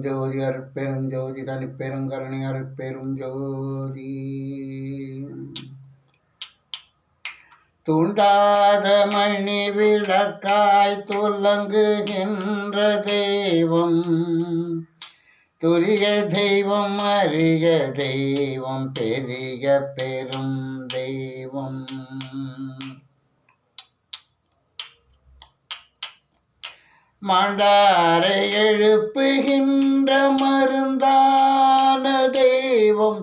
ஜோதி அருட்பெரும் ஜோதி தனிப்பெருங்கருணை அருட்பெரும் ஜோதி. தூண்டாத மணி விளக்காய் துலங்குகின்ற தெய்வம், துரிய தெய்வம், அரிய தெய்வம், பெரிய பெரும் தெய்வம். மாண்டாரை எழுப்புகின்ற மருந்தான தெய்வம்,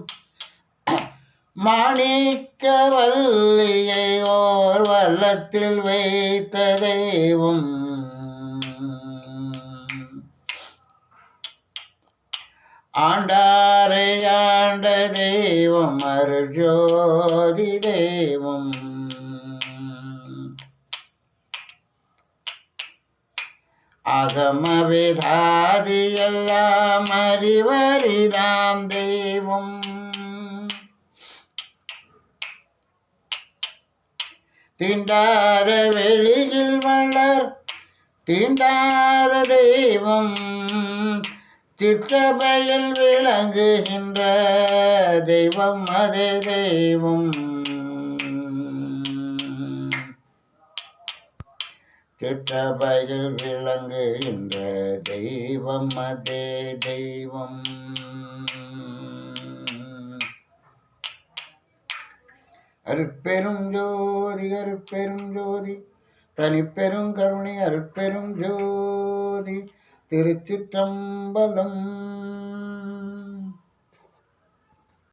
மாணிக்க வல்லியை ஓர் வல்லத்தில் வைத்த தெய்வம். ஆண்டாரை ஆண்ட தெய்வம், அருஜோதி தெய்வம். அகம வேதாதி எல்லாம் அறிவரிதாம் தெய்வம். தீண்டாத வெளியில் வளர் தீண்டாத தெய்வம், சிற்றபையில் விளங்குகின்ற தெய்வம், அதே தெய்வம். சிற்றபையில் விளங்குகின்ற தெய்வம், அதே தெய்வம். அருட்பெரும் ஜோதி அருட்பெரும் ஜோதி தனிப்பெரும் கருணை அருட்பெரும் ஜோதி. திருச்சிற்றம்பலம்.